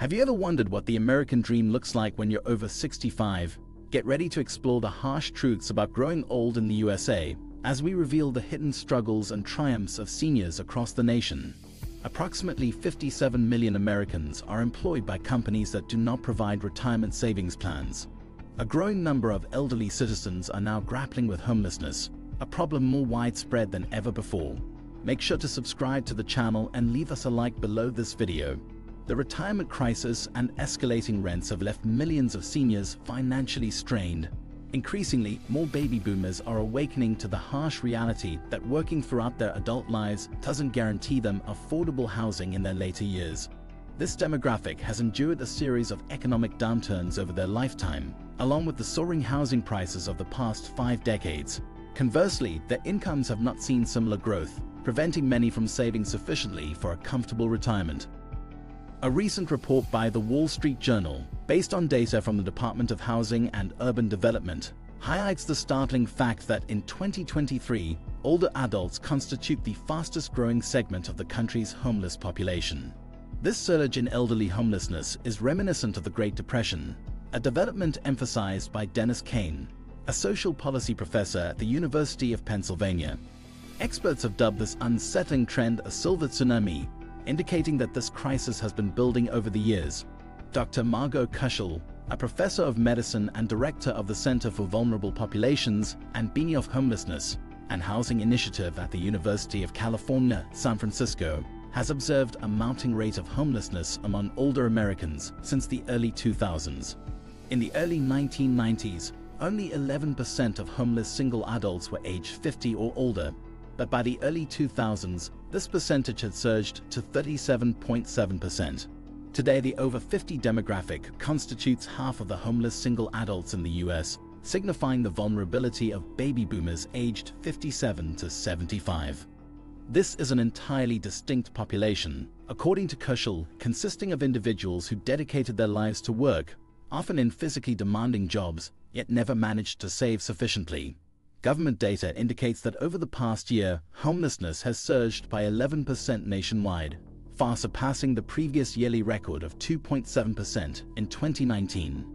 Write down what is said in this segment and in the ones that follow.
Have you ever wondered what the American dream looks like when you're over 65? Get ready to explore the harsh truths about growing old in the USA as we reveal the hidden struggles and triumphs of seniors across the nation. Approximately 57 million Americans are employed by companies that do not provide retirement savings plans. A growing number of elderly citizens are now grappling with homelessness, a problem more widespread than ever before. Make sure to subscribe to the channel and leave us a like below this video. The retirement crisis and escalating rents have left millions of seniors financially strained. Increasingly, more baby boomers are awakening to the harsh reality that working throughout their adult lives doesn't guarantee them affordable housing in their later years. This demographic has endured a series of economic downturns over their lifetime, along with the soaring housing prices of the past 5 decades. Conversely, their incomes have not seen similar growth, preventing many from saving sufficiently for a comfortable retirement. A recent report by the Wall Street Journal, based on data from the Department of Housing and Urban Development, highlights the startling fact that in 2023, older adults constitute the fastest-growing segment of the country's homeless population. This surge in elderly homelessness is reminiscent of the Great Depression, a development emphasized by Dennis Cain, a social policy professor at the University of Pennsylvania. Experts have dubbed this unsettling trend a silver tsunami, indicating that this crisis has been building over the years. Dr. Margot Kushel, a professor of medicine and director of the Center for Vulnerable Populations and Beanie of Homelessness and Housing Initiative at the University of California, San Francisco, has observed a mounting rate of homelessness among older Americans since the early 2000s. In the early 1990s, only 11% of homeless single adults were aged 50 or older, but by the early 2000s, this percentage had surged to 37.7%. Today, the over 50 demographic constitutes half of the homeless single adults in the US, signifying the vulnerability of baby boomers aged 57 to 75. This is an entirely distinct population, according to Kushel, consisting of individuals who dedicated their lives to work, often in physically demanding jobs, yet never managed to save sufficiently. Government data indicates that over the past year, homelessness has surged by 11% nationwide, far surpassing the previous yearly record of 2.7% in 2019.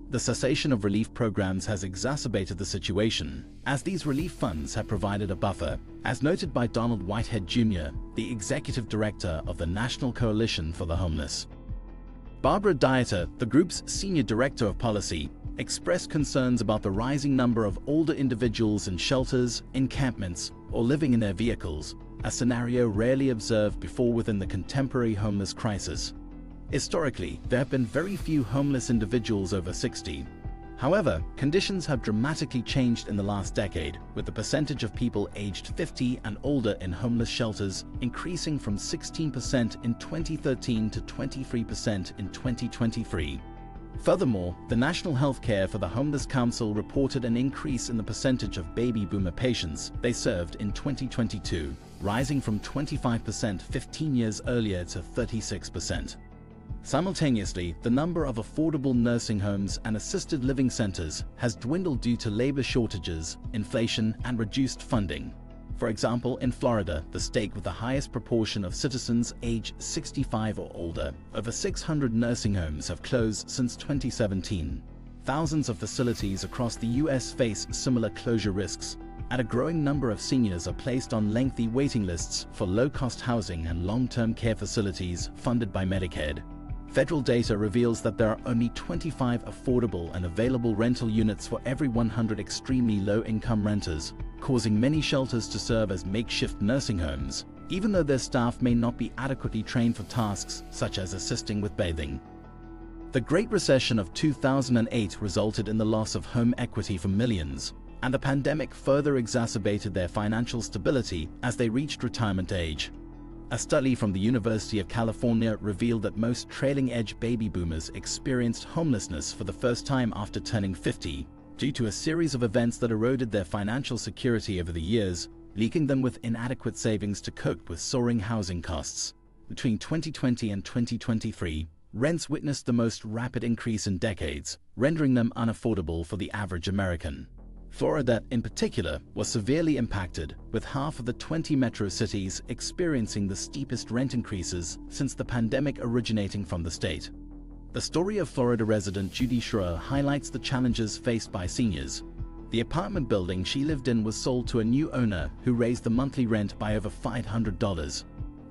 The cessation of relief programs has exacerbated the situation, as these relief funds have provided a buffer, as noted by Donald Whitehead Jr., the executive director of the National Coalition for the Homeless. Barbara Dieter, the group's senior director of policy, expressed concerns about the rising number of older individuals in shelters, encampments, or living in their vehicles, a scenario rarely observed before within the contemporary homeless crisis. Historically, there have been very few homeless individuals over 60. However, conditions have dramatically changed in the last decade, with the percentage of people aged 50 and older in homeless shelters increasing from 16% in 2013 to 23% in 2023. Furthermore, the National Healthcare for the Homeless Council reported an increase in the percentage of baby boomer patients they served in 2022, rising from 25% 15 years earlier to 36%. Simultaneously, the number of affordable nursing homes and assisted living centers has dwindled due to labor shortages, inflation, and reduced funding. For example, in Florida, the state with the highest proportion of citizens aged 65 or older, over 600 nursing homes have closed since 2017. Thousands of facilities across the U.S. face similar closure risks, and a growing number of seniors are placed on lengthy waiting lists for low-cost housing and long-term care facilities funded by Medicaid. Federal data reveals that there are only 25 affordable and available rental units for every 100 extremely low-income renters, causing many shelters to serve as makeshift nursing homes, even though their staff may not be adequately trained for tasks such as assisting with bathing. The Great Recession of 2008 resulted in the loss of home equity for millions, and the pandemic further exacerbated their financial stability as they reached retirement age. A study from the University of California revealed that most trailing-edge baby boomers experienced homelessness for the first time after turning 50, due to a series of events that eroded their financial security over the years, leaving them with inadequate savings to cope with soaring housing costs. Between 2020 and 2023, rents witnessed the most rapid increase in decades, rendering them unaffordable for the average American. Florida, in particular, was severely impacted, with half of the 20 metro cities experiencing the steepest rent increases since the pandemic originating from the state. The story of Florida resident Judy Schroer highlights the challenges faced by seniors. The apartment building she lived in was sold to a new owner who raised the monthly rent by over $500.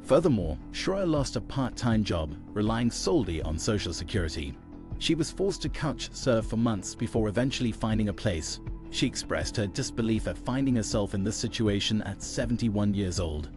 Furthermore, Schroer lost a part-time job, relying solely on Social Security. She was forced to couch surf for months before eventually finding a place. She expressed her disbelief at finding herself in this situation at 71 years old.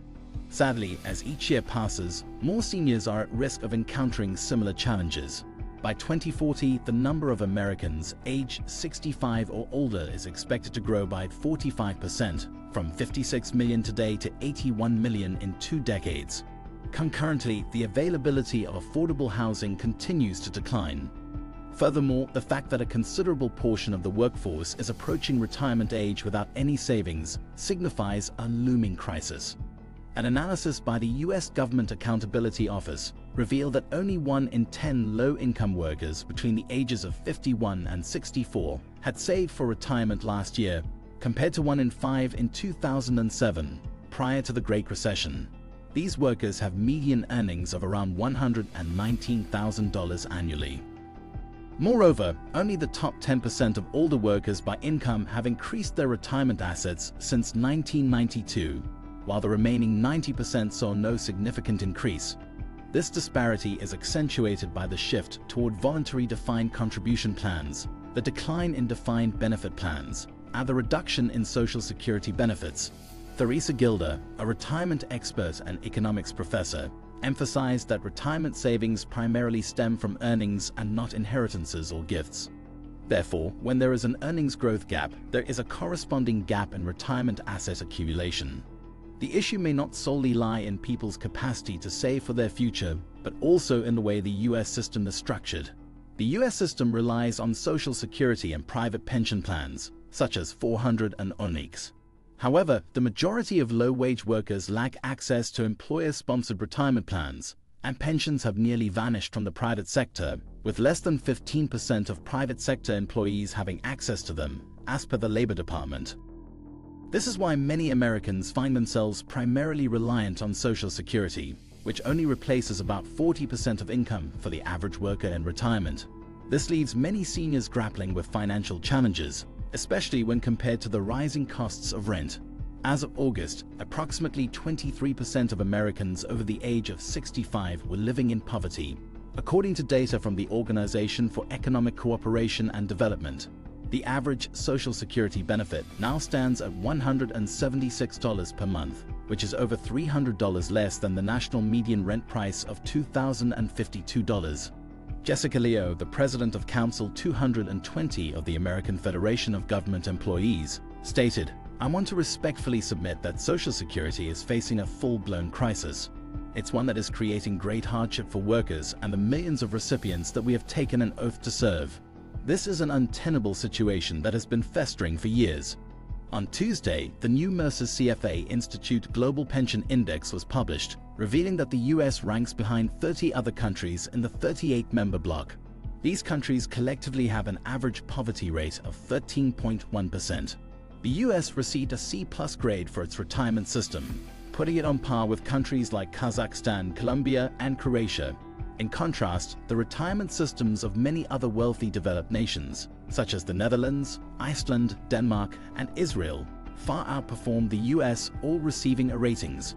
Sadly, as each year passes, more seniors are at risk of encountering similar challenges. By 2040, the number of Americans aged 65 or older is expected to grow by 45%, from 56 million today to 81 million in 2 decades. Concurrently, the availability of affordable housing continues to decline. Furthermore, the fact that a considerable portion of the workforce is approaching retirement age without any savings signifies a looming crisis. An analysis by the U.S. Government Accountability Office revealed that only 1 in 10 low-income workers between the ages of 51 and 64 had saved for retirement last year, compared to 1 in 5 in 2007, prior to the Great Recession. These workers have median earnings of around $119,000 annually. Moreover, only the top 10% of older workers by income have increased their retirement assets since 1992, while the remaining 90% saw no significant increase. This disparity is accentuated by the shift toward voluntary defined contribution plans, the decline in defined benefit plans, and the reduction in Social Security benefits. Theresa Gilder, a retirement expert and economics professor, emphasized that retirement savings primarily stem from earnings and not inheritances or gifts. Therefore, when there is an earnings growth gap, there is a corresponding gap in retirement asset accumulation. The issue may not solely lie in people's capacity to save for their future, but also in the way the U.S. system is structured. The U.S. system relies on Social Security and private pension plans, such as 400 and Onyx. However, the majority of low-wage workers lack access to employer-sponsored retirement plans, and pensions have nearly vanished from the private sector, with less than 15% of private sector employees having access to them, as per the Labor Department. This is why many Americans find themselves primarily reliant on Social Security, which only replaces about 40% of income for the average worker in retirement. This leaves many seniors grappling with financial challenges, especially when compared to the rising costs of rent. As of August, approximately 23% of Americans over the age of 65 were living in poverty, according to data from the Organization for Economic Cooperation and Development. The average Social Security benefit now stands at $176 per month, which is over $300 less than the national median rent price of $2,052. Jessica Leo, the president of Council 220 of the American Federation of Government Employees, stated, "I want to respectfully submit that Social Security is facing a full-blown crisis. It's one that is creating great hardship for workers and the millions of recipients that we have taken an oath to serve. This is an untenable situation that has been festering for years." On Tuesday, the new Mercer CFA Institute Global Pension Index was published, revealing that the US ranks behind 30 other countries in the 38-member bloc. These countries collectively have an average poverty rate of 13.1%. The US received a C+ grade for its retirement system, putting it on par with countries like Kazakhstan, Colombia, and Croatia. In contrast, the retirement systems of many other wealthy developed nations, such as the Netherlands, Iceland, Denmark, and Israel, far outperformed the US, all receiving A ratings.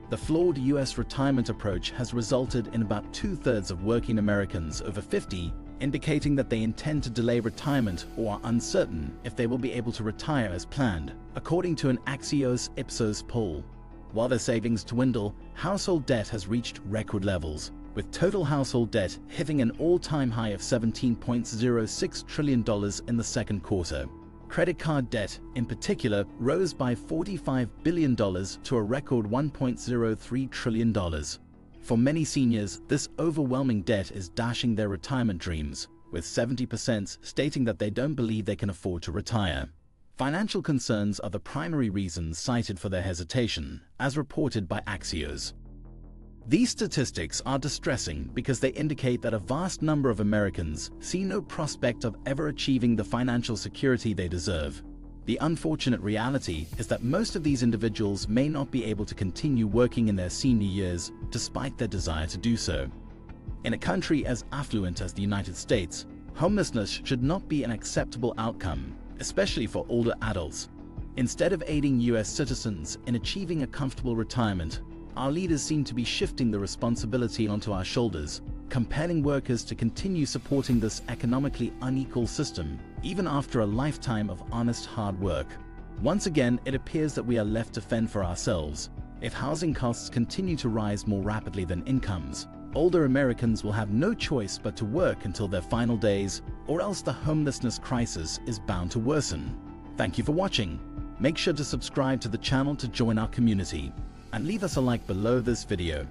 The flawed US retirement approach has resulted in about 2/3 of working Americans over 50 indicating that they intend to delay retirement or are uncertain if they will be able to retire as planned, according to an Axios Ipsos poll. While their savings dwindle, household debt has reached record levels, with total household debt hitting an all-time high of $17.06 trillion in the second quarter. Credit card debt, in particular, rose by $45 billion to a record $1.03 trillion. For many seniors, this overwhelming debt is dashing their retirement dreams, with 70% stating that they don't believe they can afford to retire. Financial concerns are the primary reasons cited for their hesitation, as reported by Axios. These statistics are distressing because they indicate that a vast number of Americans see no prospect of ever achieving the financial security they deserve. The unfortunate reality is that most of these individuals may not be able to continue working in their senior years despite their desire to do so. In a country as affluent as the United States, homelessness should not be an acceptable outcome, especially for older adults. Instead of aiding US citizens in achieving a comfortable retirement, our leaders seem to be shifting the responsibility onto our shoulders, compelling workers to continue supporting this economically unequal system, even after a lifetime of honest hard work. Once again, it appears that we are left to fend for ourselves. If housing costs continue to rise more rapidly than incomes, older Americans will have no choice but to work until their final days, or else the homelessness crisis is bound to worsen. Thank you for watching. Make sure to subscribe to the channel to join our community, and leave us a like below this video.